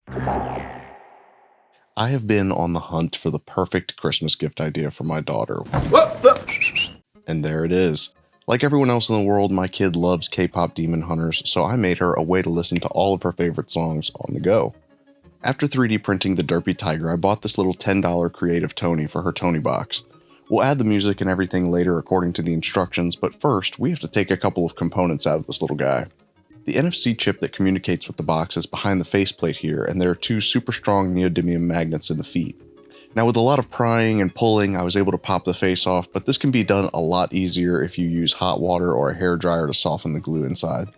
I have been on the hunt for the perfect Christmas gift idea for my daughter. And there it is. Like everyone else in the world, my kid loves K-Pop Demon Hunters, so I made her a way to listen to all of her favorite songs on the go. After 3D printing the Derpy tiger, I bought this little $10 creative Tonie for her TonieBox. We'll add the music and everything later according to the instructions, but first, we have to take a couple of components out of this little guy. The NFC chip that communicates with the box is behind the faceplate here, and there are two super strong neodymium magnets in the feet. Now with a lot of prying and pulling, I was able to pop the face off, but this can be done a lot easier if you use hot water or a hairdryer to soften the glue inside.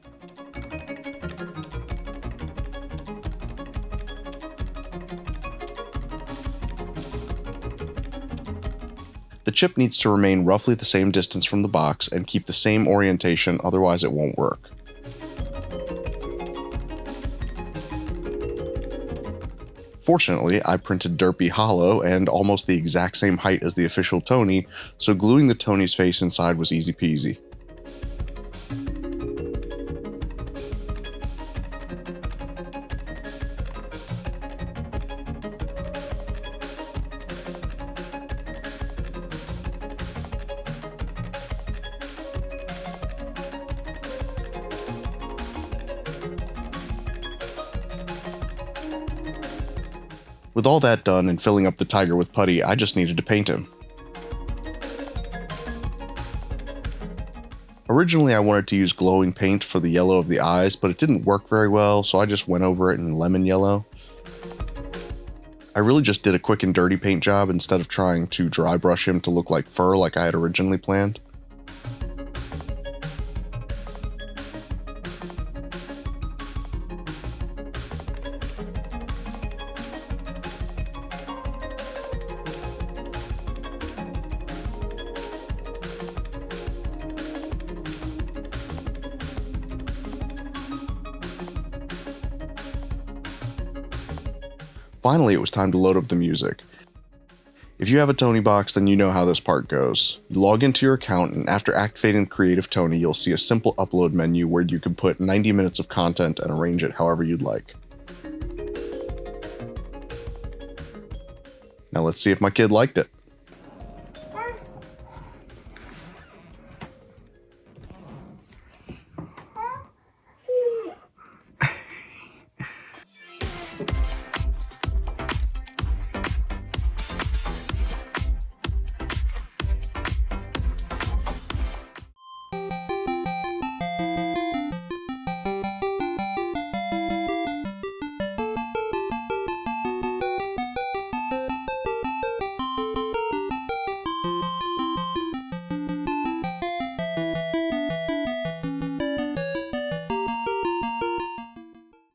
The chip needs to remain roughly the same distance from the box and keep the same orientation, otherwise it won't work. Fortunately, I printed Derpy hollow and almost the exact same height as the official Tonie, so gluing the Tonie's face inside was easy peasy. With all that done and filling up the tiger with putty, I just needed to paint him. Originally I wanted to use glowing paint for the yellow of the eyes, but it didn't work very well, so I just went over it in lemon yellow. I really just did a quick and dirty paint job instead of trying to dry brush him to look like fur like I had originally planned. Finally, it was time to load up the music. If you have a TonieBox, then you know how this part goes. You log into your account, and after activating the Creative Tonie, you'll see a simple upload menu where you can put 90 minutes of content and arrange it however you'd like. Now let's see if my kid liked it.